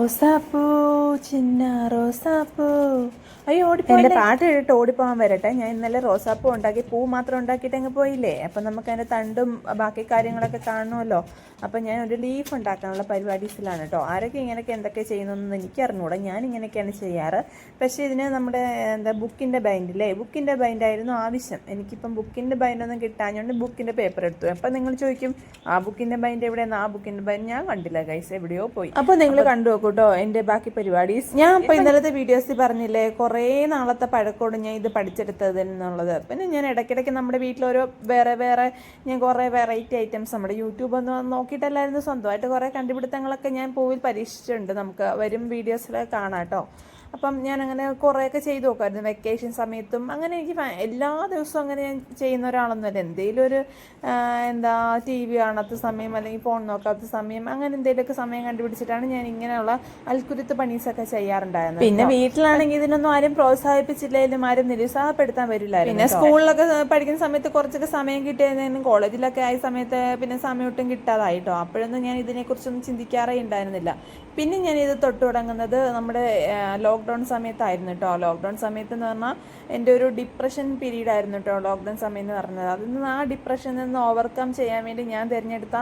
റോസാപ്പൂ ചിന്ന റോസാപ്പൂ അയ്യോ ഓടിപ്പോ എൻ്റെ പാട്ട് കേട്ടിട്ട് ഓടിപ്പോകാൻ വരട്ടെ. ഞാൻ ഇന്നലെ റോസാപ്പൂ ഉണ്ടാക്കി, പൂ മാത്രം ഉണ്ടാക്കിയിട്ട് അങ്ങ് പോയില്ലേ. അപ്പം നമുക്ക് അതിൻ്റെ തണ്ടും ബാക്കി കാര്യങ്ങളൊക്കെ കാണണമല്ലോ. അപ്പം ഞാൻ ഒരു ലീഫ് ഉണ്ടാക്കാനുള്ള പരിപാടീസിലാണ് കേട്ടോ. ആരൊക്കെ ഇങ്ങനെയൊക്കെ എന്തൊക്കെ ചെയ്യുന്നതെന്ന് എനിക്ക് അറിഞ്ഞൂടാ. ഞാൻ ഇങ്ങനെയൊക്കെയാണ് ചെയ്യാറ്. പക്ഷേ ഇതിന് നമ്മുടെ ബുക്കിൻ്റെ ബൈൻഡില്ലേ, ബുക്കിൻ്റെ ബൈൻഡായിരുന്നു ആവശ്യം. എനിക്കിപ്പം ബുക്കിൻ്റെ ബൈൻഡൊന്നും കിട്ടാഞ്ഞുകൊണ്ട് ബുക്കിൻ്റെ പേപ്പർ എടുത്തു. അപ്പം നിങ്ങൾ ചോദിക്കും ആ ബുക്കിൻ്റെ ബൈൻഡ് എവിടെയാണ്? ആ ബുക്കിൻ്റെ ബൈൻഡ് ഞാൻ കണ്ടില്ല ഗൈസ്, എവിടെയോ പോയി. അപ്പോൾ നിങ്ങൾ കണ്ടു നോക്കൂട്ടോ എൻ്റെ ബാക്കി പരിപാടീസ്. ഞാൻ ഇപ്പോൾ ഇന്നലത്തെ വീഡിയോസിൽ പറഞ്ഞില്ലേ കുറേ നാളത്തെ പഴക്കോട് ഞാൻ ഇത് പഠിച്ചെടുത്തത് എന്നുള്ളത്. പിന്നെ ഞാൻ ഇടയ്ക്കിടയ്ക്ക് നമ്മുടെ വീട്ടിലോരോ വേറെ ഞാൻ കുറേ വെറൈറ്റി ഐറ്റംസ് നമ്മുടെ യൂട്യൂബ് ഒന്നും നോക്കിയിട്ടല്ലായിരുന്നു, സ്വന്തമായിട്ട് കുറേ കണ്ടുപിടുത്തങ്ങളൊക്കെ ഞാൻ പൂവിൽ പരീക്ഷിച്ചിട്ടുണ്ട്. നമുക്ക് വരും വീഡിയോസിൽ കാണാം കേട്ടോ. അപ്പം ഞാനങ്ങനെ കുറേയൊക്കെ ചെയ്ത് നോക്കുമായിരുന്നു വെക്കേഷൻ സമയത്തും. അങ്ങനെ എനിക്ക് എല്ലാ ദിവസവും അങ്ങനെ ഞാൻ ചെയ്യുന്ന ഒരാളൊന്നുമല്ല. എന്തെങ്കിലും ഒരു ടി വി കാണാത്ത സമയം അല്ലെങ്കിൽ ഫോൺ നോക്കാത്ത സമയം അങ്ങനെ എന്തെങ്കിലുമൊക്കെ സമയം കണ്ടുപിടിച്ചിട്ടാണ് ഞാൻ ഇങ്ങനെയുള്ള അൽക്കുരുത്ത് പണീസൊക്കെ ചെയ്യാറുണ്ടായിരുന്നത്. പിന്നെ വീട്ടിലാണെങ്കിൽ ഇതിനൊന്നും ആരും പ്രോത്സാഹിപ്പിച്ചില്ലെങ്കിലും ആരും നിരുത്സാഹപ്പെടുത്താൻ വരില്ലായിരുന്നു. പിന്നെ സ്കൂളിലൊക്കെ പഠിക്കുന്ന സമയത്ത് കുറച്ചൊക്കെ സമയം കിട്ടിയതിനും കോളേജിലൊക്കെ ആയ സമയത്ത് പിന്നെ സമയം ഒട്ടും കിട്ടാതായിട്ടോ. അപ്പോഴൊന്നും ഞാൻ ഇതിനെക്കുറിച്ചൊന്നും ചിന്തിക്കാറേ ഉണ്ടായിരുന്നില്ല. പിന്നെ ഞാനിത് തൊട്ട് തുടങ്ങുന്നത് നമ്മുടെ ലോക്ക്ഡൗൺ സമയത്തായിരുന്നു കേട്ടോ. ലോക്ക്ഡൗൺ സമയത്ത് എന്ന് പറഞ്ഞാൽ എൻ്റെ ഒരു ഡിപ്രഷൻ പീരീഡ് ആയിരുന്നു കേട്ടോ ലോക്ക്ഡൗൺ സമയം എന്ന് പറഞ്ഞത്. അതിൽ നിന്ന് ആ ഡിപ്രഷനിൽ നിന്ന് ഓവർകം ചെയ്യാൻ വേണ്ടി ഞാൻ തിരഞ്ഞെടുത്ത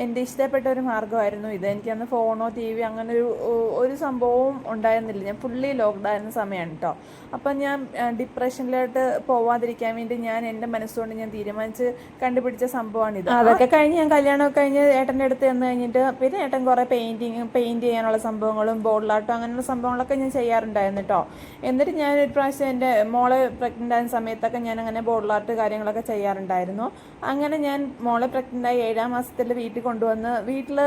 എൻ്റെ ഇഷ്ടപ്പെട്ട ഒരു മാർഗ്ഗമായിരുന്നു ഇത്. എനിക്കന്ന് ഫോണോ ടി വി അങ്ങനെ ഒരു സംഭവവും ഉണ്ടായിരുന്നില്ല. ഞാൻ ഫുള്ളി ലോക്ക്ഡ് ആയിരുന്ന സമയമാണ് കേട്ടോ. അപ്പം ഞാൻ ഡിപ്രഷനിലോട്ട് പോവാതിരിക്കാൻ വേണ്ടി ഞാൻ എൻ്റെ മനസ്സുകൊണ്ട് ഞാൻ തീരുമാനിച്ച് കണ്ടുപിടിച്ച സംഭവമാണിത്. അതൊക്കെ കഴിഞ്ഞ് ഞാൻ കല്യാണമൊക്കെ കഴിഞ്ഞ് ഏട്ടൻ്റെ അടുത്ത് ചെന്ന് കഴിഞ്ഞിട്ട് പിന്നെ ഏട്ടൻ കുറേ പെയിൻറ്റ് ചെയ്യാനുള്ള സംഭവങ്ങളും ബോർഡിലാട്ടോ അങ്ങനെയുള്ള സംഭവങ്ങളൊക്കെ ഞാൻ ചെയ്യാറുണ്ടായിരുന്നു കേട്ടോ. എന്നിട്ട് ഞാൻ ഒരു പ്രാവശ്യം എൻ്റെ മോളെ പ്രഗ്നൻ്റ് ആയ സമയത്തൊക്കെ ഞാൻ അങ്ങനെ ബോർഡിൽ ആർട്ട് കാര്യങ്ങളൊക്കെ ചെയ്യാറുണ്ടായിരുന്നു. അങ്ങനെ ഞാൻ മോളെ പ്രഗ്നൻ്റായി 7ാം മാസത്തിൽ വീട്ടിൽ കൊണ്ടുവന്ന് വീട്ടിൽ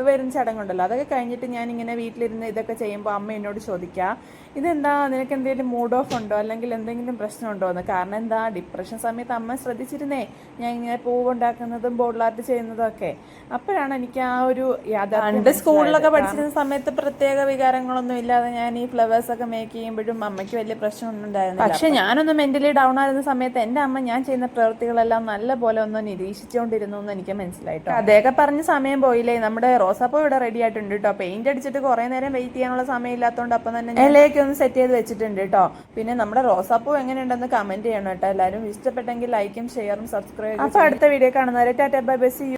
വരുന്ന ചടങ്ങുണ്ടല്ലോ, അതൊക്കെ കഴിഞ്ഞിട്ട് ഞാനിങ്ങനെ വീട്ടിലിരുന്ന് ഇതൊക്കെ ചെയ്യുമ്പോൾ അമ്മ എന്നോട് ചോദിക്കുക, ഇതെന്താ നിനക്ക് എന്തെങ്കിലും മൂഡ് ഓഫ് ഉണ്ടോ അല്ലെങ്കിൽ എന്തെങ്കിലും പ്രശ്നമുണ്ടോ എന്ന്. കാരണം എന്താ ഡിപ്രഷൻ സമയത്ത് അമ്മ ശ്രദ്ധിച്ചിരുന്നേ ഞാൻ ഇങ്ങനെ പൂവുണ്ടാക്കുന്നതും ബോർഡിൽ ആർട്ട് ചെയ്യുന്നതും ഒക്കെ. അപ്പോഴാണ് എനിക്ക് ആ ഒരു യാഥാർത്ഥ്യം. സ്കൂളിലൊക്കെ പഠിച്ചിരുന്ന സമയത്ത് പ്രത്യേക വികാരങ്ങളൊന്നും ഇല്ലാതെ ഞാൻ ഈ ഫ്ലവേഴ്സ് ഒക്കെ മേക്ക് ചെയ്യുമ്പോഴും അമ്മയ്ക്ക് വലിയ പ്രശ്നമൊന്നും ഉണ്ടായിരുന്നില്ല. പക്ഷെ ഞാനൊന്ന് മെന്റലി ഡൗൺ ആയിരുന്ന സമയത്ത് എൻ്റെ അമ്മ ഞാൻ ചെയ്യുന്ന പ്രവൃത്തികളെല്ലാം നല്ല പോലെ ഒന്ന് നിരീക്ഷിച്ചുകൊണ്ടിരുന്നു എന്ന് എനിക്ക് മനസ്സിലായിട്ടോ. അദ്ദേഹം പറഞ്ഞ സമയം പോയില്ലേ, നമ്മുടെ റോസാപ്പൂ ഇവിടെ റെഡി ആയിട്ടുണ്ട് കേട്ടോ. പെയിന്റ് അടിച്ചിട്ട് കുറേ നേരം വെയിറ്റ് ചെയ്യാനുള്ള സമയം ഇല്ലാത്തതുകൊണ്ട് അപ്പം തന്നെ ഇലയൊക്കെ ഒന്ന് സെറ്റ് ചെയ്ത് വെച്ചിട്ടുണ്ട് കേട്ടോ. പിന്നെ നമ്മുടെ റോസാപ്പൂ എങ്ങനെയുണ്ടെന്ന് കമന്റ് ചെയ്യണം കേട്ടോ എല്ലാവരും. ഇഷ്ടപ്പെട്ടെങ്കിൽ ലൈക്കും ഷെയറും സബ്സ്ക്രൈബും. അപ്പോൾ അടുത്ത വീഡിയോ കാണുന്നവരെ ടാറ്റാ ബൈ ബൈ.